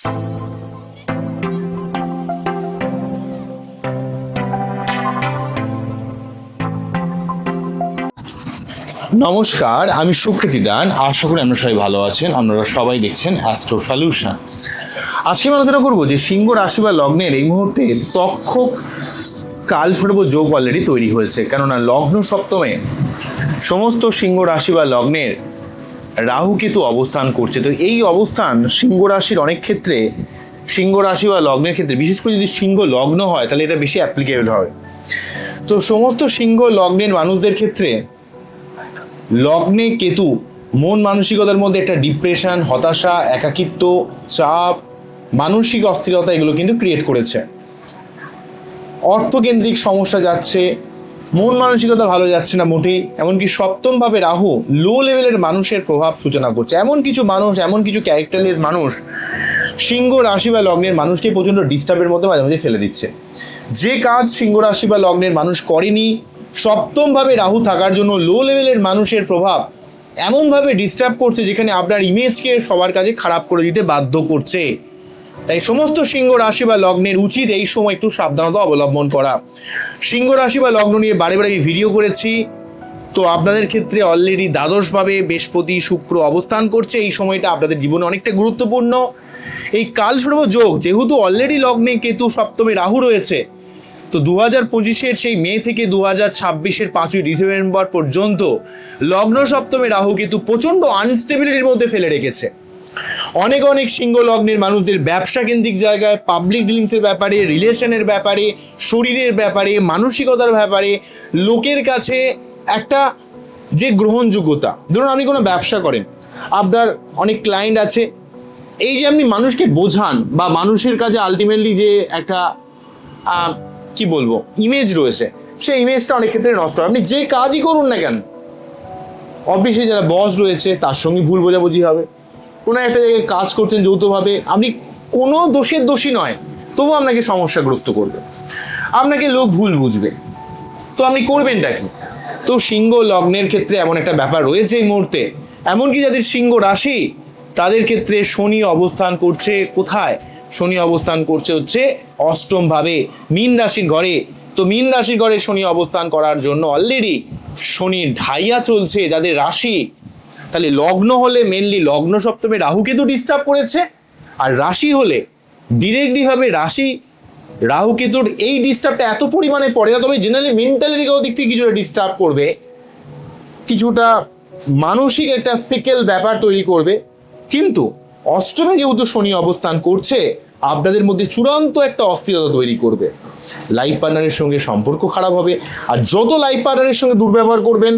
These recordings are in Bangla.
নমস্কার, আমি সুকৃতি দান। আশা করি আপনারা সবাই ভালো আছেন। আপনারা সবাই দেখছেন অ্যাস্ট্রো সলিউশন। আজকে আমি আলোচনা করবো যে সিংহ রাশি বা লগ্নের এই মুহূর্তে তক্ষক কালসর্প যোগ অলরেডি তৈরি হয়েছে, কেননা লগ্ন সপ্তমে সমস্ত সিংহ রাশি বা লগ্নের রাহু কেতু অবস্থান করছে। তো এই অবস্থান সিংহ রাশির অনেক ক্ষেত্রে, সিংহ রাশি বা লগ্নের ক্ষেত্রে, বিশেষ করে যদি সিংহ লগ্ন হয় তাহলে এটা বেশি অ্যাপ্লিকেবল হয়। তো সমস্ত সিংহ লগ্নের মানুষদের ক্ষেত্রে লগ্নে কেতু মন মানসিকতার মধ্যে একটা ডিপ্রেশন, হতাশা, একাকিত্ব, চাপ, মানসিক অস্থিরতা এগুলো কিন্তু ক্রিয়েট করেছে। অর্থকেন্দ্রিক সমস্যা যাচ্ছে, মন মানসিকতা ভালো যাচ্ছে না মোটেই। এমনকি সপ্তমভাবে রাহু লো লেভেলের মানুষের প্রভাব সূচনা করছে। এমন কিছু মানুষ, এমন কিছু ক্যারেক্টারলেস মানুষ সিংহ রাশি বা লগ্নের মানুষকে প্রচণ্ড ডিস্টার্বের মধ্যে মাঝে মাঝে ফেলে দিচ্ছে। যে কাজ সিংহ রাশি বা লগ্নের মানুষ করেনি, সপ্তমভাবে রাহু থাকার জন্য লো লেভেলের মানুষের প্রভাব এমনভাবে ডিস্টার্ব করছে যেখানে আপনার ইমেজকে সবার কাছে খারাপ করে দিতে বাধ্য করছে। তাই সমস্ত সিংহ রাশি বা লগ্নের উচিত এই সময় একটু সাবধানতা অবলম্বন করা। সিংহ রাশি বা লগ্ন নিয়ে বারে বারে ভিডিও করেছি। তো আপনাদের ক্ষেত্রে অলরেডি দ্বাদশভাবে বৃহস্পতি শুক্র অবস্থান করছে। এই সময়টা আপনাদের জীবনে অনেকটা গুরুত্বপূর্ণ। এই কালসর্প যোগ যেহেতু অলরেডি লগ্নে কেতু, সপ্তমে রাহু রয়েছে, তো 2025-এর সেই মে থেকে 2026-এর 5ই ডিসেম্বর পর্যন্ত লগ্ন সপ্তমে রাহু কেতু প্রচণ্ড আনস্টেবিলিটির মধ্যে ফেলে রেখেছে। অনেক সিংহ লগ্নের মানুষদের ব্যবসা কেন্দ্রিক জায়গায়, পাবলিক ডিলিংসের ব্যাপারে, রিলেশনের ব্যাপারে, শরীরের ব্যাপারে, মানসিকতার ব্যাপারে লোকের কাছে একটা যে গ্রহণযোগ্যতা, ধরুন আপনি কোনো ব্যবসা করেন, আপনার অনেক ক্লায়েন্ট আছে, এই যে আপনি মানুষকে বোঝান বা মানুষের কাছে আলটিমেটলি যে একটা কি বলবো ইমেজ রয়েছে, সেই ইমেজটা অনেক ক্ষেত্রে নষ্ট হয়। আপনি যে কাজই করুন না কেন, অফিসে যারা বস রয়েছে তার সঙ্গে ভুল বোঝাবুঝি হবে। কোনো একটা জায়গায় কাজ করছেন যৌথভাবে, আপনি কোনো দোষী নয়, তবু আপনাকে সমস্যাগ্রস্ত করবে, আপনাকে লোক ভুল বুঝবে। তো আপনি করবেনটা কি? তো সিংহ লগ্নের ক্ষেত্রে এমন একটা ব্যাপার রয়েছে এই মুহূর্তে। এমনকি যাদের সিংহ রাশি, তাদের ক্ষেত্রে শনি অবস্থান করছে কোথায়? শনি অবস্থান করছে হচ্ছে অষ্টমভাবে, মীন রাশির ঘরে। তো মীন রাশির ঘরে শনি অবস্থান করার জন্য অলরেডি শনির ঢাইয়া চলছে যাদের রাশি। তাহলে লগ্ন হলে মেনলি লগ্ন সপ্তমে রাহু কেতু ডিস্টার্ব করেছে, আর রাশি হলে ডিরেক্টলিভাবে রাশি রাহু কেতুর এই ডিস্টার্বটা এত পরিমাণে পড়ে না, তবে জেনারেলি মেন্টালিটির দিক থেকে কিছুটা ডিস্টার্ব করবে, কিছুটা মানসিক একটা ফিকেল ব্যাপার তৈরি করবে। কিন্তু অষ্টমে যেহেতু শনি অবস্থান করছে, আপনাদের মধ্যে চূড়ান্ত একটা অস্থিরতা তৈরি করবে। লাইফ পার্টনারের সঙ্গে সম্পর্ক খারাপ হবে, আর যত লাইফ পার্টনারের সঙ্গে দুর্ব্যবহার করবেন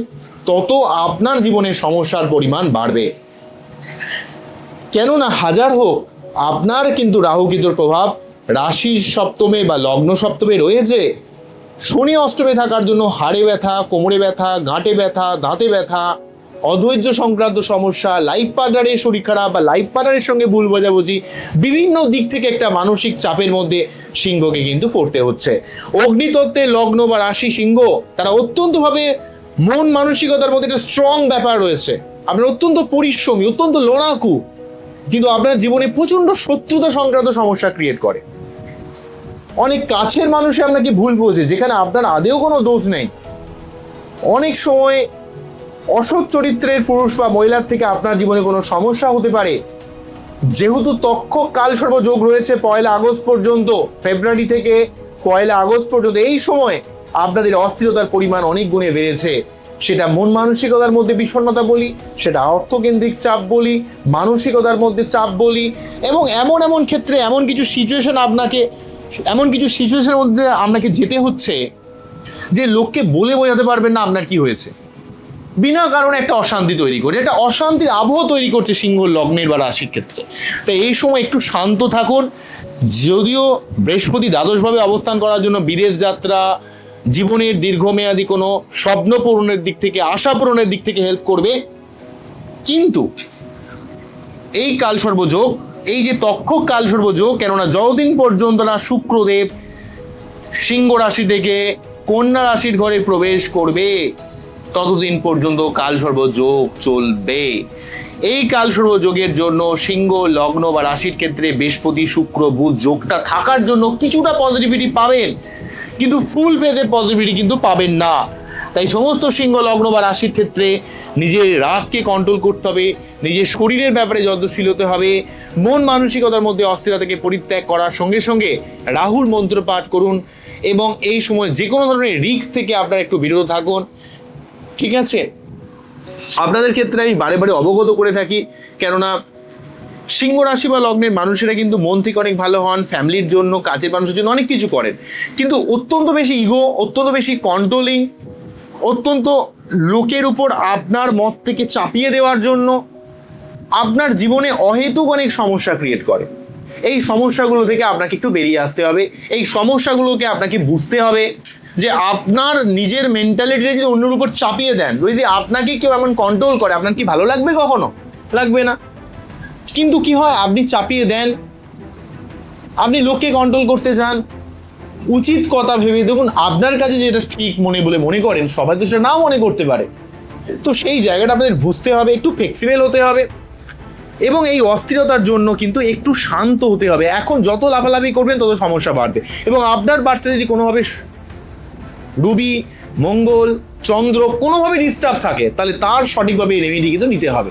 তত আপনার জীবনের সমস্যার পরিমাণ বাড়বে। কেননা হাজার হোক আপনার কিন্তু রাহু কেতুর প্রভাব রাশির সপ্তমে বা লগ্ন সপ্তমে রয়েছে। শনি অষ্টমে থাকার জন্য হাড়ে ব্যথা, কোমরে ব্যথা, গাঁটে ব্যথা, দাঁতে ব্যথা, অধৈর্য সংক্রান্ত সমস্যা, লাইফ পার্টনারের শরীর খারাপ বা লাইফ পার্টনারের সঙ্গে ভুল বোঝাবুঝি, বিভিন্ন দিক থেকে একটা মানসিক চাপের মধ্যে সিংহকে কিন্তু পড়তে হচ্ছে। অগ্নিতত্ত্বের লগ্ন বা রাশি সিংহ, তারা অত্যন্তভাবে মন মানসিকতার মধ্যে একটা স্ট্রং ব্যাপার রয়েছে। আপনার অত্যন্ত পরিশ্রমী, অত্যন্ত লড়াকু, কিন্তু আপনার জীবনে প্রচণ্ড শত্রুতা সংক্রান্ত সমস্যা ক্রিয়েট করে। অনেক কাছের মানুষে আপনাকে ভুল বোঝে যেখানে আপনার আদেও কোনো দোষ নেই। অনেক সময় অসৎ চরিত্রের পুরুষ বা মহিলার থেকে আপনার জীবনে কোনো সমস্যা হতে পারে। যেহেতু তক্ষক কালসর্প যোগ রয়েছে 1 আগস্ট পর্যন্ত, ফেব্রুয়ারি থেকে 1 আগস্ট পর্যন্ত, এই সময় আপনাদের অস্থিরতার পরিমাণ অনেক গুণে বেড়েছে। সেটা মন মানসিকতার মধ্যে বিষণ্ণতা বলি, সেটা অর্থকেন্দ্রিক চাপ বলি, মানসিকতার মধ্যে চাপ বলি, এবং এমন ক্ষেত্রে এমন কিছু সিচুয়েশনের মধ্যে আপনাকে যেতে হচ্ছে যে লোককে বলে বোঝাতে পারবেন না আপনার কি হয়েছে। বিনা কারণে একটা অশান্তি তৈরি করছে, একটা অশান্তির আবহ তৈরি করছে সিংহ লগ্নের বা রাশির ক্ষেত্রে। তাই এই সময় একটু শান্ত থাকুন। যদিও বৃহস্পতি দ্বাদশভাবে অবস্থান করার জন্য বিদেশ যাত্রা, জীবনের দীর্ঘমেয়াদী কোনো স্বপ্ন পূরণের দিক থেকে, আশা পূরণের দিক থেকে হেল্প করবে, কিন্তু এই কালসর্প যোগ, এই যে তক্ষক কালসর্প যোগ, কেননা যতদিন পর্যন্ত না শুক্রদেব সিংহ রাশি থেকে কন্যা রাশির ঘরে প্রবেশ করবে ততদিন পর্যন্ত কালসর্প যোগ চলবে। এই কালসর্প যোগের জন্য সিংহ লগ্ন বা রাশির ক্ষেত্রে বৃহস্পতি শুক্র বুধ যোগটা থাকার জন্য কিছুটা পজিটিভিটি পাবেন, কিন্তু ফুল পেজে পজিটিভিটি কিন্তু পাবেন না। তাই সমস্ত সিংহ লগ্ন বা রাশির ক্ষেত্রে নিজের রাগকে কন্ট্রোল করতে হবে, নিজের শরীরের ব্যাপারে যত্নশীল হতে হবে, মন মানসিকতার মধ্যে অস্থিরতাকে পরিত্যাগ করার সঙ্গে সঙ্গে রাহুর মন্ত্র পাঠ করুন এবং এই সময় যে কোনো ধরনের রিস্ক থেকে আপনারা একটু বিরত থাকুন। ঠিক আছে, আপনাদের ক্ষেত্রে আমি বারে বারে অবগত করে থাকি, কেননা সিংহ রাশি বা লগ্নের মানুষেরা কিন্তু মন থেকে অনেক ভালো হন, ফ্যামিলির জন্য কাজের মানুষের জন্য অনেক কিছু করেন, কিন্তু অত্যন্ত বেশি ইগো, অত্যন্ত বেশি কন্ট্রোলিং, অত্যন্ত লোকের উপর আপনার মত থেকে চাপিয়ে দেওয়ার জন্য আপনার জীবনে অহেতুক অনেক সমস্যা ক্রিয়েট করে। এই সমস্যাগুলো থেকে আপনাকে একটু বেরিয়ে আসতে হবে, এই সমস্যাগুলোকে আপনাকে বুঝতে হবে যে আপনার নিজের মেন্টালিটিটা যদি অন্যের উপর চাপিয়ে দেন, যদি আপনাকে কেউ এমন কন্ট্রোল করে, আপনার কি ভালো লাগবে? কখনো লাগবে না। কিন্তু কি হয়, আপনি চাপিয়ে দেন, আপনি লোককে কন্ট্রোল করতে চান। উচিত কথা ভেবে দেখুন, আপনার কাছে যেটা ঠিক বলে মনে করেন, সবাই তো সেটা নাও মনে করতে পারে। তো সেই জায়গাটা আপনাদের বুঝতে হবে, একটু ফ্লেক্সিবল হতে হবে এবং এই অস্থিরতার জন্য কিন্তু একটু শান্ত হতে হবে। এখন যত লাফালাফি করবেন তত সমস্যা বাড়বে, এবং আপনার বার্তা যদি কোনোভাবে রবি মঙ্গল চন্দ্র কোনোভাবে ডিস্টার্ব থাকে, তাহলে তার সঠিকভাবে রেমেডি কিন্তু নিতে হবে।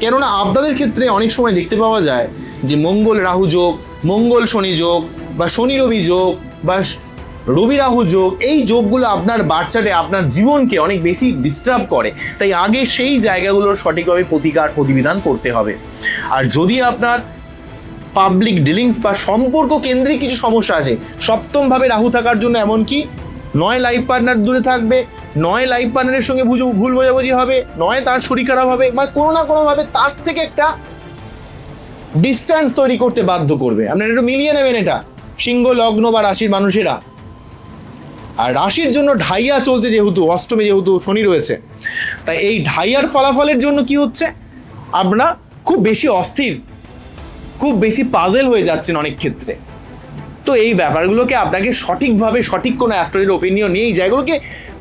কেননা আপনাদের ক্ষেত্রে অনেক সময় দেখতে পাওয়া যায় যে মঙ্গল রাহু যোগ, মঙ্গল শনি যোগ বা শনি রবি যোগ বা রবি রাহু যোগ, এই যোগগুলো আপনার বাচ্চাটে আপনার জীবনকে অনেক বেশি ডিস্টার্ব করে। তাই আগে সেই জায়গাগুলোর সঠিকভাবে প্রতিবিধান করতে হবে। আর যদি আপনার পাবলিক ডিলিংস বা সম্পর্ক কেন্দ্রিক কিছু সমস্যা আছে, সপ্তমভাবে রাহু থাকার জন্য এমনকি নয় লাইফ পার্টনার দূরে থাকবে, নয় লাইফ পার্টনারের সঙ্গে ভুল বোঝাবুঝি হবে, নয় তার শরীর খারাপ হবে, বা কোনো না কোনোভাবে তার থেকে একটা ডিস্ট্যান্স তৈরি করতে বাধ্য করবে। আপনারা একটু মিলিয়ে নেবেন এটা, সিংহ লগ্ন বা রাশির মানুষেরা। আর রাশির জন্য ঢাইয়া চলছে, যেহেতু অষ্টমে যেহেতু শনি রয়েছে, তাই এই ঢাইয়ার ফলাফলের জন্য কি হচ্ছে, আপনারা খুব বেশি অস্থির, খুব বেশি পাজেল হয়ে যাচ্ছেন অনেক ক্ষেত্রে। তো এই ব্যাপারগুলোকে আপনাকে সঠিকভাবে সঠিক কোনো অ্যাস্ট্রোলজির ওপিনিয়ন নিয়ে এই জায়গাগুলোকে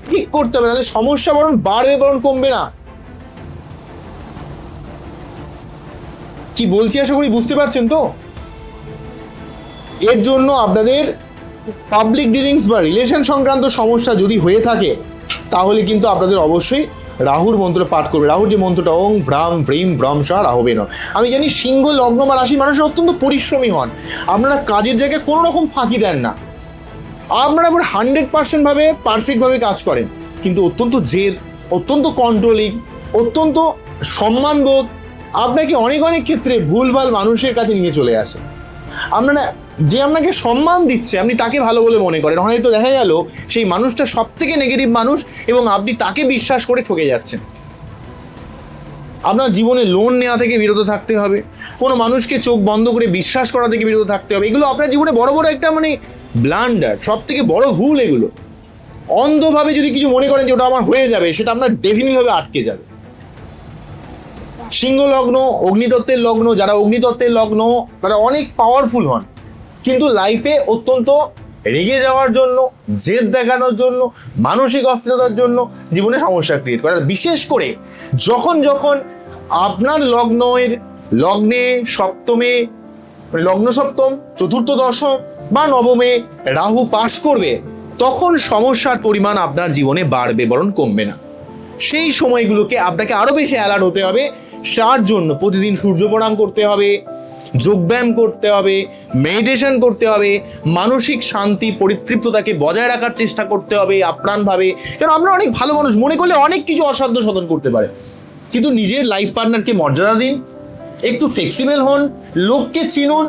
ঠিক করতে হবে, তাহলে সমস্যা বরং বাড়বে, বরং কমবে না। কি বলছি আশা করি বুঝতে পারছেন তো। এর জন্য আপনাদের পাবলিক ডিলিংস বা রিলেশন সংক্রান্ত সমস্যা যদি হয়ে থাকে, তাহলে কিন্তু আপনাদের অবশ্যই রাহুর মন্ত্র পাঠ করবে। রাহুর যে মন্ত্রটা ওং ভ্রাম ভ্রিম ভ্রমশা রাহবেন। আমি জানি সিংহ লগ্ন বা রাশির মানুষ অত্যন্ত পরিশ্রমী হন, আপনারা কাজের জায়গায় কোনো রকম ফাঁকি দেন না, আপনারা 100% ভাবে পারফেক্টভাবে কাজ করেন, কিন্তু অত্যন্ত জেদ, অত্যন্ত কন্ট্রোলিং, অত্যন্ত সম্মানবোধ আপনাকে অনেক অনেক ক্ষেত্রে ভুলভাল মানুষের কাছে নিয়ে চলে আসে। আপনারা যে আপনাকে সম্মান দিচ্ছে, আপনি তাকে ভালো বলে মনে করেন, হয়তো দেখা গেল সেই মানুষটা সব থেকে নেগেটিভ মানুষ এবং আপনি তাকে বিশ্বাস করে ঠকে যাচ্ছেন। আপনার জীবনে লোন নেওয়া থেকে বিরত থাকতে হবে, কোনো মানুষকে চোখ বন্ধ করে বিশ্বাস করা থেকে বিরত থাকতে হবে। এগুলো আপনার জীবনে বড় বড় একটা ব্লান্ডার, সব থেকে বড় ভুল এগুলো। অন্ধভাবে যদি কিছু মনে করেন যে ওটা আমার হয়ে যাবে, সেটা আপনার ডেফিনিটভাবে আটকে যাবে। সিংহ লগ্ন অগ্নিতত্ত্বের লগ্ন, যারা অগ্নিতত্ত্বের লগ্ন তারা অনেক পাওয়ারফুল হন, কিন্তু লাইফে অত্যন্ত রেগে যাওয়ার জন্য, জেদ দেখানোর জন্য, মানসিক অস্থিরতার জন্য জীবনে সমস্যা ক্রিয়েট করে। বিশেষ করে যখন আপনার লগ্নে সপ্তমে, লগ্ন সপ্তম, চতুর্থ দশম বা নবমে রাহু পাশ করবে, তখন সমস্যার পরিমাণ আপনার জীবনে বাড়বে, বরং কমবে না। সেই সময়গুলোকে আপনাকে আরো বেশি অ্যালার্ট হতে হবে। তার জন্য প্রতিদিন সূর্য প্রণাম করতে হবে, যোগব্যায়াম করতে হবে, মেডিটেশন করতে হবে, মানসিক শান্তি পরিতৃপ্ততাকে বজায় রাখার চেষ্টা করতে হবে আপ্রাণভাবে। কারণ আমরা অনেক ভালো মানুষ, মনে করলে অনেক কিছু অসাধ্য সাধন করতে পারে, কিন্তু নিজের লাইফ পার্টনারকে মর্যাদা দিন, একটু ফ্লেক্সিবল হন, লোককে চিনুন।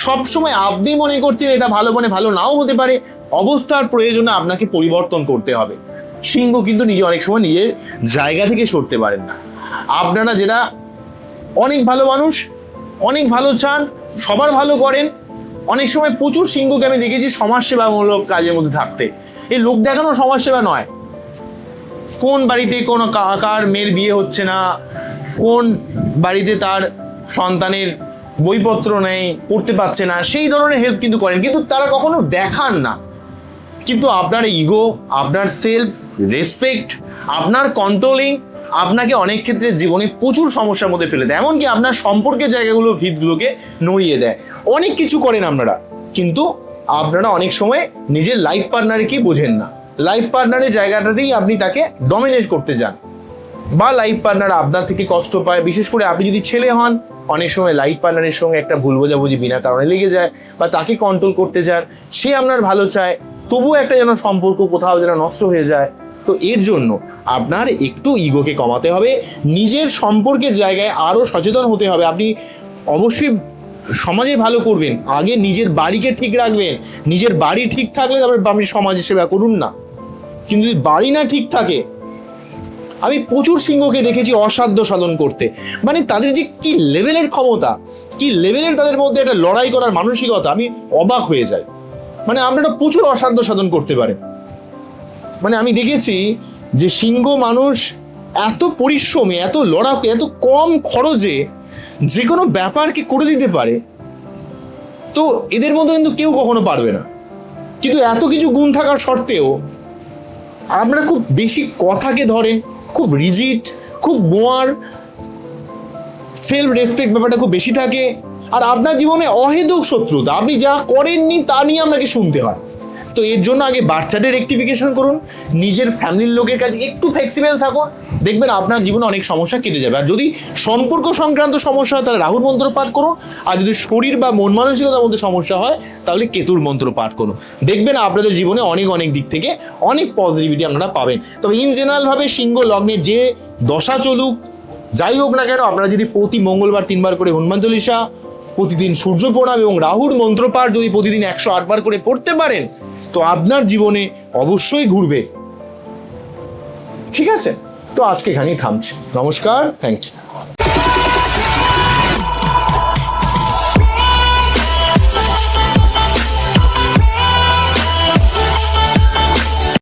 সবসময় আপনি মনে করছেন এটা ভালো, ভালো নাও হতে পারে, অবস্থার প্রয়োজনে আপনাকে পরিবর্তন করতে হবে। সিংহ কিন্তু নিজে অনেক সময় নিজের জায়গা থেকে সরতে পারেন না। আপনারা যেটা অনেক ভালো মানুষ, অনেক ভালো চান, সবার ভালো করেন, অনেক সময় প্রচুর সিংহকে আমি দেখেছি সমাজসেবামূলক কাজের মধ্যে থাকতে। এই লোক দেখানো সমাজসেবা নয়। কোন বাড়িতে কোনো কার মেয়ের বিয়ে হচ্ছে না, কোন বাড়িতে তার সন্তানের বইপত্র নেই, পড়তে পারছে না, সেই ধরনের হেল্প কিন্তু করেন, কিন্তু তারা কখনো দেখান না। কিন্তু আপনার ইগো, আপনার সেলফ রেসপেক্ট, আপনার কন্ট্রোলিং, আপনাকে অনেক ক্ষেত্রে জীবনে প্রচুর সমস্যার মধ্যে ফেলে দেয়, এমনকি আপনার সম্পর্কের জায়গাগুলো ভিতগুলোকে নড়িয়ে দেয়। অনেক কিছু করেন আপনারা, কিন্তু আপনারা অনেক সময় নিজের লাইফ পার্টনারকেই বোঝেন না। লাইফ পার্টনারের জায়গাটাতেই আপনি তাকে ডমিনেট করতে যান, বা লাইফ পার্টনার আপনার থেকে কষ্ট পায়। বিশেষ করে আপনি যদি ছেলে হন, অনেক সময় লাইফ পার্টনারের সঙ্গে একটা ভুল বোঝাবুঝি বিনা কারণে লেগে যায়, বা তাকে কন্ট্রোল করতে যান, সে আপনার ভালো চায়, তবুও একটা যেন সম্পর্ক কোথাও যেন নষ্ট হয়ে যায়। তো এর জন্য আপনার একটু ইগোকে কমাতে হবে, নিজের সম্পর্কের জায়গায় আরও সচেতন হতে হবে। আপনি অবশ্যই সমাজে ভালো করবেন, আগে নিজের বাড়িকে ঠিক রাখবেন। নিজের বাড়ি ঠিক থাকলে তারপরে আপনি সমাজের সেবা করুন না। কিন্তু যদি বাড়ি না ঠিক থাকে, আমি প্রচুর সিংহকে দেখেছি অসাধ্য সাধন করতে। মানে তাদের যে কি লেভেলের ক্ষমতা, কি লেভেলের তাদের মধ্যে একটা লড়াই করার মানসিকতা, আমি অবাক হয়ে যাই। মানে আপনারা প্রচুর অসাধ্য সাধন করতে পারেন। মানে আমি দেখেছি যে সিংহ মানুষ এত পরিশ্রমী, এত লড়াকে, এত কম খরচে যে কোনো ব্যাপারকে করে দিতে পারে। তো এদের মধ্যে কিন্তু কেউ কখনো পারবে না। কিন্তু এত কিছু গুণ থাকার সত্ত্বেও আপনারা খুব বেশি কথাকে ধরে, খুব রিজিড, খুব মোয়ার, সেলফ রেসপেক্ট ব্যাপারটা খুব বেশি থাকে। আর আপনার জীবনে অহেতুক শত্রুতা, আপনি যা করেননি তা নিয়ে আপনাকে শুনতে হয়। তো এর জন্য আগে বাচ্চাদের রেকটিফিকেশন করুন, নিজের ফ্যামিলির লোকের কাছে একটু ফ্লেক্সিবল থাকুন, দেখবেন আপনার জীবনে অনেক সমস্যা কেটে যাবে। আর যদি সম্পর্ক সংক্রান্ত সমস্যা হয় তাহলে রাহুর মন্ত্র পাঠ করুন, আর যদি শরীর বা মন মানসিকতার মধ্যে সমস্যা হয় তাহলে কেতুর মন্ত্র পাঠ করুন। দেখবেন আপনাদের জীবনে অনেক অনেক দিক থেকে অনেক পজিটিভিটি আপনারা পাবেন। তবে ইন জেনারেলভাবে সিংহ লগ্নে যে দশা চলুক, যাই হোক না কেন, আপনারা যদি প্রতি মঙ্গলবার 3 বার করে হনুমান চল্লিশা, প্রতিদিন সূর্য প্রণাম এবং রাহুর মন্ত্রপাঠ যদি প্রতিদিন 108 বার করে পড়তে পারেন, তো আপনার জীবনে অবশ্যই ঘুরবে। ঠিক আছে, তো আজকে এখানেই থামছি। নমস্কার, থ্যাংক ইউ।